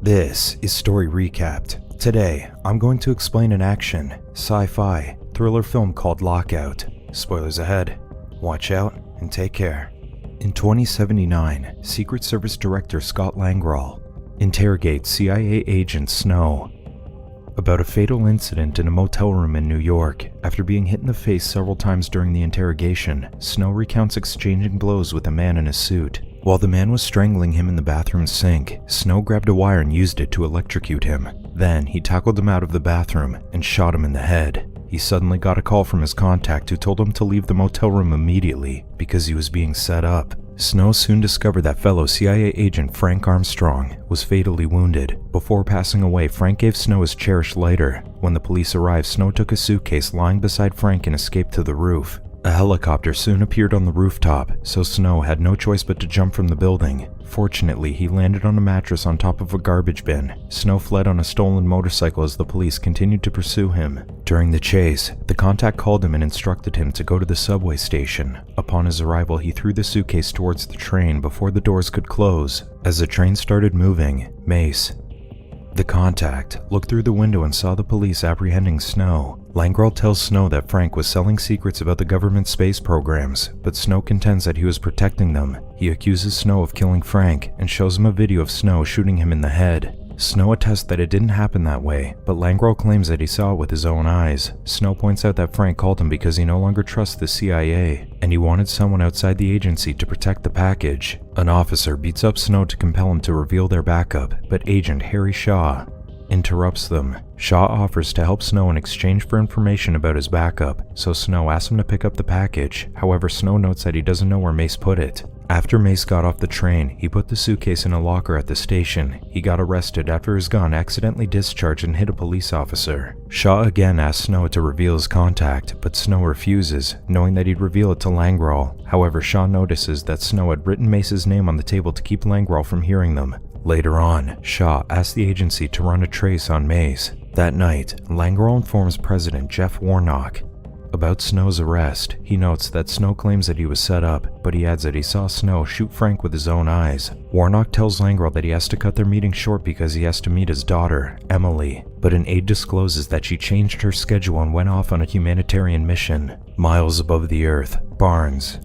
This is Story Recapped. Today, I'm going to explain an action, sci-fi, thriller film called Lockout. Spoilers ahead. Watch out and take care. In 2079, Secret Service Director Scott Langrall interrogates CIA agent Snow about a fatal incident in a motel room in New York. After being hit in the face several times during the interrogation, Snow recounts exchanging blows with a man in a suit. While the man was strangling him in the bathroom sink, Snow grabbed a wire and used it to electrocute him. Then, he tackled him out of the bathroom and shot him in the head. He suddenly got a call from his contact who told him to leave the motel room immediately because he was being set up. Snow soon discovered that fellow CIA agent Frank Armstrong was fatally wounded. Before passing away, Frank gave Snow his cherished lighter. When the police arrived, Snow took a suitcase lying beside Frank and escaped to the roof. A helicopter soon appeared on the rooftop, so Snow had no choice but to jump from the building. Fortunately, he landed on a mattress on top of a garbage bin. Snow fled on a stolen motorcycle as the police continued to pursue him. During the chase, the contact called him and instructed him to go to the subway station. Upon his arrival, he threw the suitcase towards the train before the doors could close. As the train started moving, Mace, the contact, looked through the window and saw the police apprehending Snow. Langrall tells Snow that Frank was selling secrets about the government space programs, but Snow contends that he was protecting them. He accuses Snow of killing Frank and shows him a video of Snow shooting him in the head. Snow attests that it didn't happen that way, but Langrall claims that he saw it with his own eyes. Snow points out that Frank called him because he no longer trusts the CIA, and he wanted someone outside the agency to protect the package. An officer beats up Snow to compel him to reveal their backup, but Agent Harry Shaw interrupts them. Shaw offers to help Snow in exchange for information about his backup, so Snow asks him to pick up the package. However, Snow notes that he doesn't know where Mace put it. After Mace got off the train, he put the suitcase in a locker at the station. He got arrested after his gun accidentally discharged and hit a police officer. Shaw again asks Snow to reveal his contact, but Snow refuses, knowing that he'd reveal it to Langrall. However, Shaw notices that Snow had written Mace's name on the table to keep Langrall from hearing them. Later on, Shaw asks the agency to run a trace on Mace. That night, Langrall informs President Jeff Warnock about Snow's arrest. He notes that Snow claims that he was set up, but he adds that he saw Snow shoot Frank with his own eyes. Warnock tells Langrall that he has to cut their meeting short because he has to meet his daughter, Emilie, but an aide discloses that she changed her schedule and went off on a humanitarian mission. Miles above the earth, Barnes,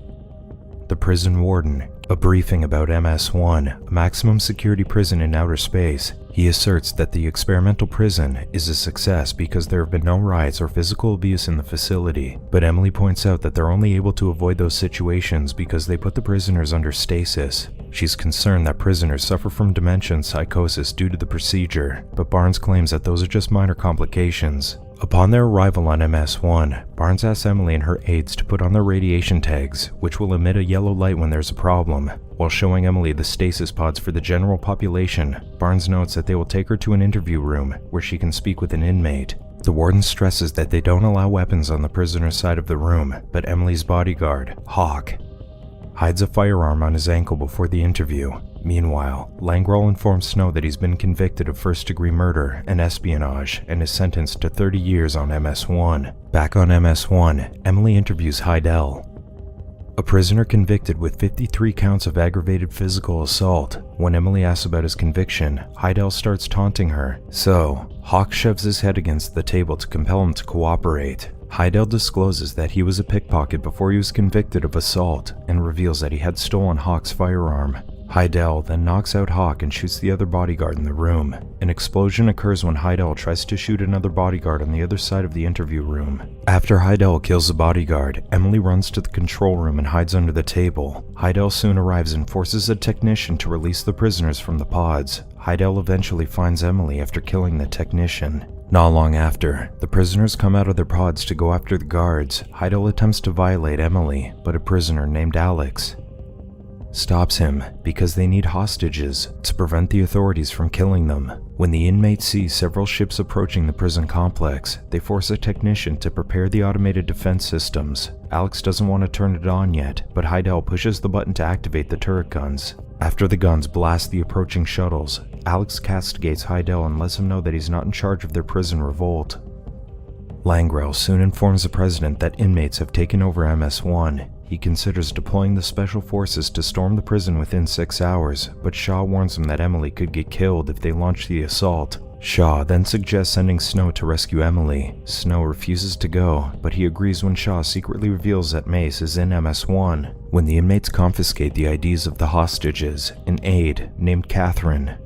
the prison warden, a briefing about MS-1, a maximum security prison in outer space. He asserts that the experimental prison is a success because there have been no riots or physical abuse in the facility, but Emilie points out that they're only able to avoid those situations because they put the prisoners under stasis. She's concerned that prisoners suffer from dementia and psychosis due to the procedure, but Barnes claims that those are just minor complications. Upon their arrival on MS-1, Barnes asks Emilie and her aides to put on their radiation tags, which will emit a yellow light when there's a problem. While showing Emilie the stasis pods for the general population, Barnes notes that they will take her to an interview room where she can speak with an inmate. The warden stresses that they don't allow weapons on the prisoner's side of the room, but Emilie's bodyguard, Hawk, hides a firearm on his ankle before the interview. Meanwhile, Langrall informs Snow that he's been convicted of first-degree murder and espionage and is sentenced to 30 years on MS-1. Back on MS-1, Emilie interviews Heidel, a prisoner convicted with 53 counts of aggravated physical assault. When Emilie asks about his conviction, Heidel starts taunting her, so Hawk shoves his head against the table to compel him to cooperate. Heidel discloses that he was a pickpocket before he was convicted of assault and reveals that he had stolen Hawk's firearm. Heidel then knocks out Hawk and shoots the other bodyguard in the room. An explosion occurs when Heidel tries to shoot another bodyguard on the other side of the interview room. After Heidel kills the bodyguard, Emilie runs to the control room and hides under the table. Heidel soon arrives and forces a technician to release the prisoners from the pods. Heidel eventually finds Emilie after killing the technician. Not long after, the prisoners come out of their pods to go after the guards. Heidel attempts to violate Emilie, but a prisoner named Alex stops him because they need hostages to prevent the authorities from killing them. When the inmates see several ships approaching the prison complex, they force a technician to prepare the automated defense systems. Alex doesn't want to turn it on yet, but Heidel pushes the button to activate the turret guns. After the guns blast the approaching shuttles, Alex castigates Heidel and lets him know that he's not in charge of their prison revolt. Langrall soon informs the president that inmates have taken over MS-1. He considers deploying the special forces to storm the prison within 6 hours, but Shaw warns him that Emilie could get killed if they launch the assault. Shaw then suggests sending Snow to rescue Emilie. Snow refuses to go, but he agrees when Shaw secretly reveals that Mace is in MS-1. When the inmates confiscate the IDs of the hostages, an aide named Catherine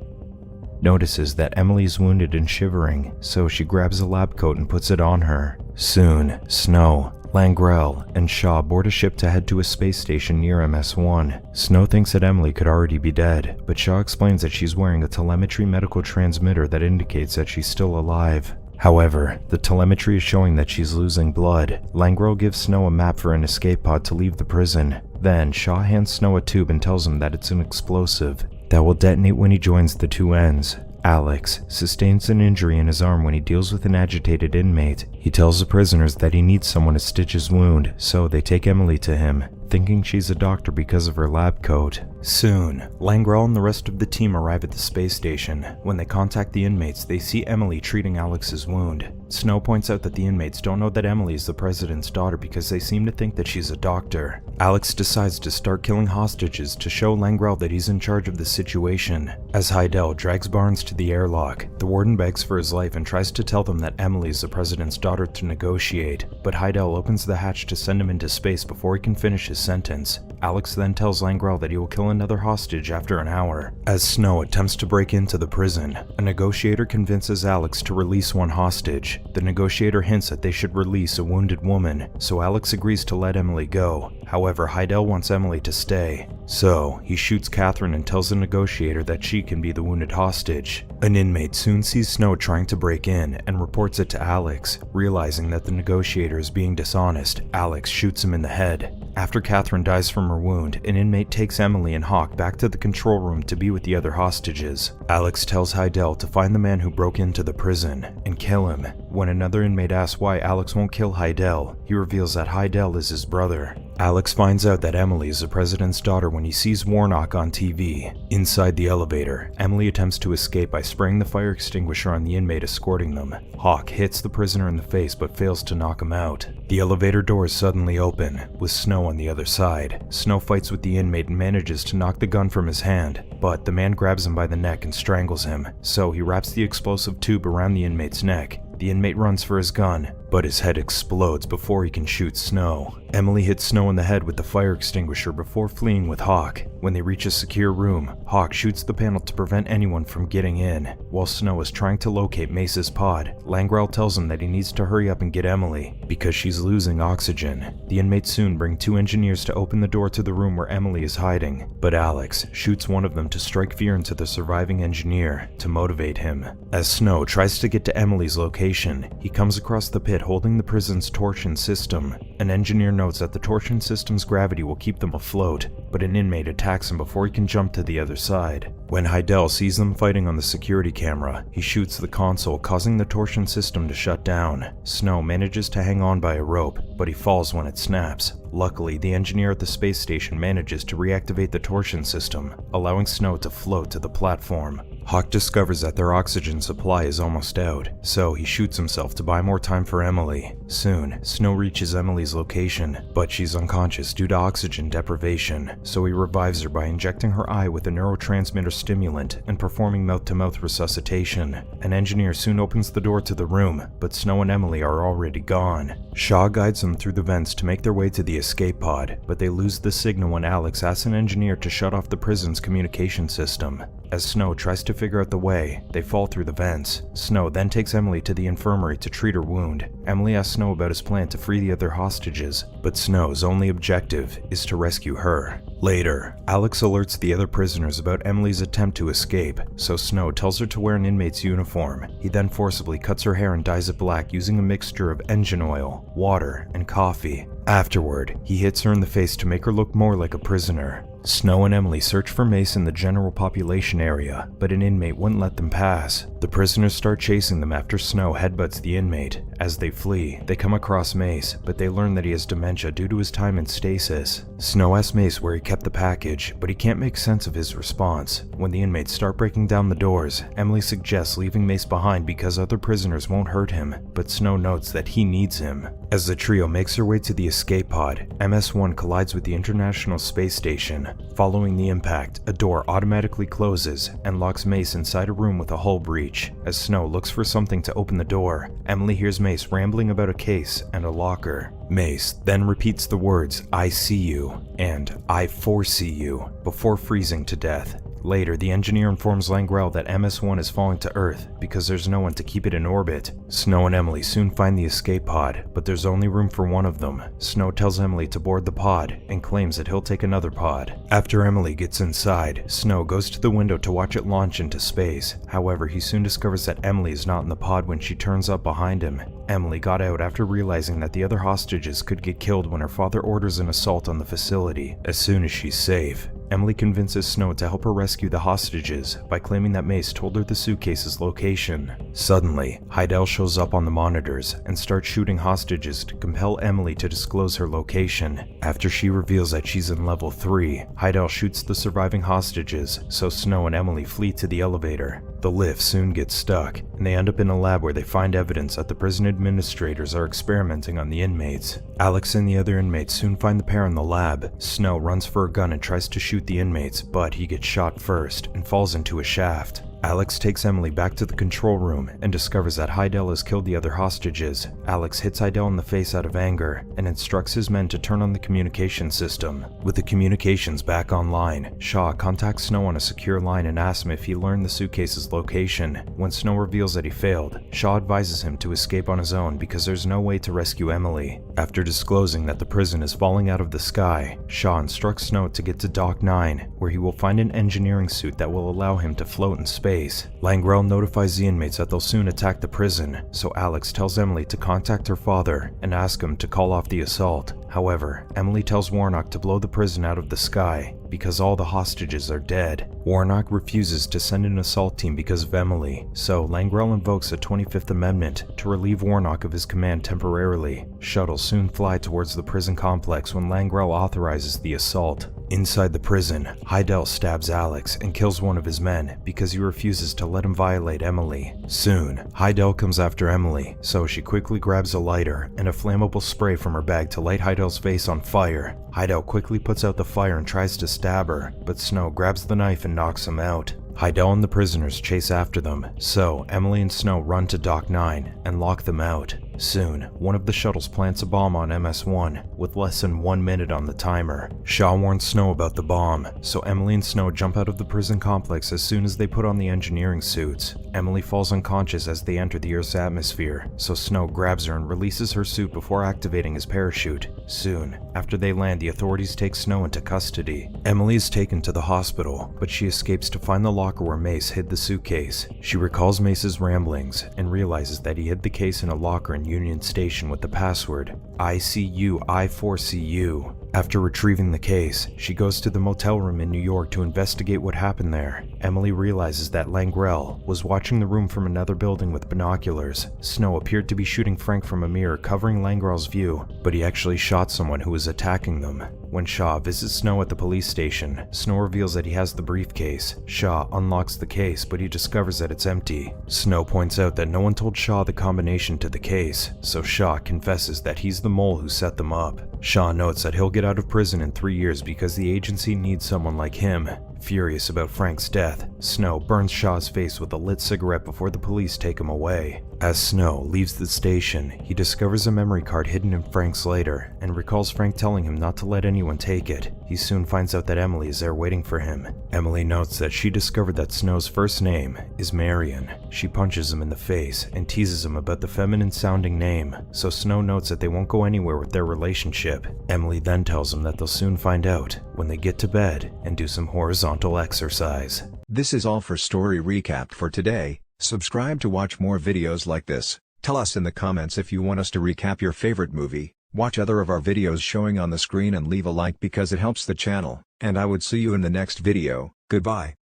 notices that Emilie is wounded and shivering, so she grabs a lab coat and puts it on her. Soon, Snow, Langrel, and Shaw board a ship to head to a space station near MS-1. Snow thinks that Emilie could already be dead, but Shaw explains that she's wearing a telemetry medical transmitter that indicates that she's still alive. However, the telemetry is showing that she's losing blood. Langrel gives Snow a map for an escape pod to leave the prison. Then, Shaw hands Snow a tube and tells him that it's an explosive that will detonate when he joins the two ends. Alex sustains an injury in his arm when he deals with an agitated inmate. He tells the prisoners that he needs someone to stitch his wound, so they take Emilie to him, thinking she's a doctor because of her lab coat. Soon, Langrel and the rest of the team arrive at the space station. When they contact the inmates, they see Emilie treating Alex's wound. Snow points out that the inmates don't know that Emilie is the president's daughter because they seem to think that she's a doctor. Alex decides to start killing hostages to show Langrel that he's in charge of the situation. As Heidel drags Barnes to the airlock, the warden begs for his life and tries to tell them that Emilie is the president's daughter to negotiate, but Heidel opens the hatch to send him into space before he can finish his sentence. Alex then tells Langrel that he will kill another hostage after an hour. As Snow attempts to break into the prison, a negotiator convinces Alex to release one hostage. The negotiator hints that they should release a wounded woman, so Alex agrees to let Emilie go. However, Heidel wants Emilie to stay, so he shoots Catherine and tells the negotiator that she can be the wounded hostage. An inmate soon sees Snow trying to break in and reports it to Alex. Realizing that the negotiator is being dishonest, Alex shoots him in the head. After Catherine dies from her wound, an inmate takes Emilie and Hawk back to the control room to be with the other hostages. Alex tells Heidel to find the man who broke into the prison and kill him. When another inmate asks why Alex won't kill Heidel, he reveals that Heidel is his brother. Alex finds out that Emilie is the president's daughter when he sees Warnock on TV. Inside the elevator, Emilie attempts to escape by spraying the fire extinguisher on the inmate escorting them. Hawk hits the prisoner in the face but fails to knock him out. The elevator doors suddenly open, with Snow on the other side. Snow fights with the inmate and manages to knock the gun from his hand, but the man grabs him by the neck and strangles him, so he wraps the explosive tube around the inmate's neck. The inmate runs for his gun, but his head explodes before he can shoot Snow. Emilie hits Snow in the head with the fire extinguisher before fleeing with Hawk. When they reach a secure room, Hawk shoots the panel to prevent anyone from getting in. While Snow is trying to locate Mace's pod, Langrel tells him that he needs to hurry up and get Emilie, because she's losing oxygen. The inmates soon bring two engineers to open the door to the room where Emilie is hiding, but Alex shoots one of them to strike fear into the surviving engineer to motivate him. As Snow tries to get to Emilie's location, he comes across the pit holding the prison's torsion system. An engineer notes that the torsion system's gravity will keep them afloat, but an inmate attacks him before he can jump to the other side. When Heidel sees them fighting on the security camera, he shoots the console, causing the torsion system to shut down. Snow manages to hang on by a rope, but he falls when it snaps. Luckily, the engineer at the space station manages to reactivate the torsion system, allowing Snow to float to the platform. Hawk discovers that their oxygen supply is almost out, so he shoots himself to buy more time for Emilie. Soon, Snow reaches Emilie's location, but she's unconscious due to oxygen deprivation, so he revives her by injecting her eye with a neurotransmitter stimulant and performing mouth-to-mouth resuscitation. An engineer soon opens the door to the room, but Snow and Emilie are already gone. Shaw guides them through the vents to make their way to the escape pod, but they lose the signal when Alex asks an engineer to shut off the prison's communication system. As Snow tries to figure out the way, they fall through the vents. Snow then takes Emilie to the infirmary to treat her wound. Emilie asks Snow about his plan to free the other hostages, but Snow's only objective is to rescue her. Later, Alex alerts the other prisoners about Emilie's attempt to escape, so Snow tells her to wear an inmate's uniform. He then forcibly cuts her hair and dyes it black using a mixture of engine oil, water, and coffee. Afterward, he hits her in the face to make her look more like a prisoner. Snow and Emilie search for Mace in the general population area, but an inmate wouldn't let them pass. The prisoners start chasing them after Snow headbutts the inmate. As they flee, they come across Mace, but they learn that he has dementia due to his time in stasis. Snow asks Mace where he kept the package, but he can't make sense of his response. When the inmates start breaking down the doors, Emilie suggests leaving Mace behind because other prisoners won't hurt him, but Snow notes that he needs him. As the trio makes their way to the escape pod, MS-1 collides with the International Space Station. Following the impact, a door automatically closes and locks Mace inside a room with a hull breach. As Snow looks for something to open the door, Emilie hears Mace rambling about a case and a locker. Mace then repeats the words, "I see you," and "I foresee you," before freezing to death. Later, the engineer informs Langrel that MS-1 is falling to Earth because there's no one to keep it in orbit. Snow and Emilie soon find the escape pod, but there's only room for one of them. Snow tells Emilie to board the pod and claims that he'll take another pod. After Emilie gets inside, Snow goes to the window to watch it launch into space. However, he soon discovers that Emilie is not in the pod when she turns up behind him. Emilie got out after realizing that the other hostages could get killed when her father orders an assault on the facility. As soon as she's safe, Emilie convinces Snow to help her rescue the hostages by claiming that Mace told her the suitcase's location. Suddenly, Heidel shows up on the monitors and starts shooting hostages to compel Emilie to disclose her location. After she reveals that she's in level 3, Heidel shoots the surviving hostages, so Snow and Emilie flee to the elevator. The lift soon gets stuck, and they end up in a lab where they find evidence that the prison administrators are experimenting on the inmates. Alex and the other inmates soon find the pair in the lab. Snow runs for a gun and tries to shoot the inmates, but he gets shot first and falls into a shaft. Alex takes Emilie back to the control room and discovers that Heidel has killed the other hostages. Alex hits Heidel in the face out of anger and instructs his men to turn on the communication system. With the communications back online, Shaw contacts Snow on a secure line and asks him if he learned the suitcase's location. When Snow reveals that he failed, Shaw advises him to escape on his own because there's no way to rescue Emilie. After disclosing that the prison is falling out of the sky, Shaw instructs Snow to get to Dock 9, where he will find an engineering suit that will allow him to float in space. Langrel notifies the inmates that they'll soon attack the prison, so Alex tells Emilie to contact her father and ask him to call off the assault. However, Emilie tells Warnock to blow the prison out of the sky because all the hostages are dead. Warnock refuses to send an assault team because of Emilie, so Langrel invokes the 25th Amendment to relieve Warnock of his command temporarily. Shuttles soon fly towards the prison complex when Langrel authorizes the assault. Inside the prison, Heidel stabs Alex and kills one of his men because he refuses to let him violate Emilie. Soon, Heidel comes after Emilie, so she quickly grabs a lighter and a flammable spray from her bag to light Heidel's face on fire. Heidel quickly puts out the fire and tries to stab her, but Snow grabs the knife and knocks him out. Heidel and the prisoners chase after them, so Emilie and Snow run to Dock 9 and lock them out. Soon, one of the shuttles plants a bomb on MS-1, with less than 1 minute on the timer. Shaw warns Snow about the bomb, so Emilie and Snow jump out of the prison complex as soon as they put on the engineering suits. Emilie falls unconscious as they enter the Earth's atmosphere, so Snow grabs her and releases her suit before activating his parachute. Soon, after they land, the authorities take Snow into custody. Emilie is taken to the hospital, but she escapes to find the locker where Mace hid the suitcase. She recalls Mace's ramblings and realizes that he hid the case in a locker in Union Station with the password, "I see you, I foresee you." After retrieving the case, she goes to the motel room in New York to investigate what happened there. Emilie realizes that Langrel was watching the room from another building with binoculars. Snow appeared to be shooting Frank from a mirror covering Langrel's view, but he actually shot someone who was attacking them. When Shaw visits Snow at the police station, Snow reveals that he has the briefcase. Shaw unlocks the case, but he discovers that it's empty. Snow points out that no one told Shaw the combination to the case, so Shaw confesses that he's the mole who set them up. Shaw notes that he'll get out of prison in 3 years because the agency needs someone like him. Furious about Frank's death, Snow burns Shaw's face with a lit cigarette before the police take him away. As Snow leaves the station, he discovers a memory card hidden in Frank's lighter and recalls Frank telling him not to let anyone take it. He soon finds out that Emilie is there waiting for him. Emilie notes that she discovered that Snow's first name is Marion. She punches him in the face and teases him about the feminine-sounding name, so Snow notes that they won't go anywhere with their relationship. Emilie then tells him that they'll soon find out when they get to bed and do some horizontal exercise. This is all for Story Recap for today. Subscribe to watch more videos like this. Tell us in the comments if you want us to recap your favorite movie. Watch other of our videos showing on the screen and leave a like because it helps the channel. And I would see you in the next video. Goodbye.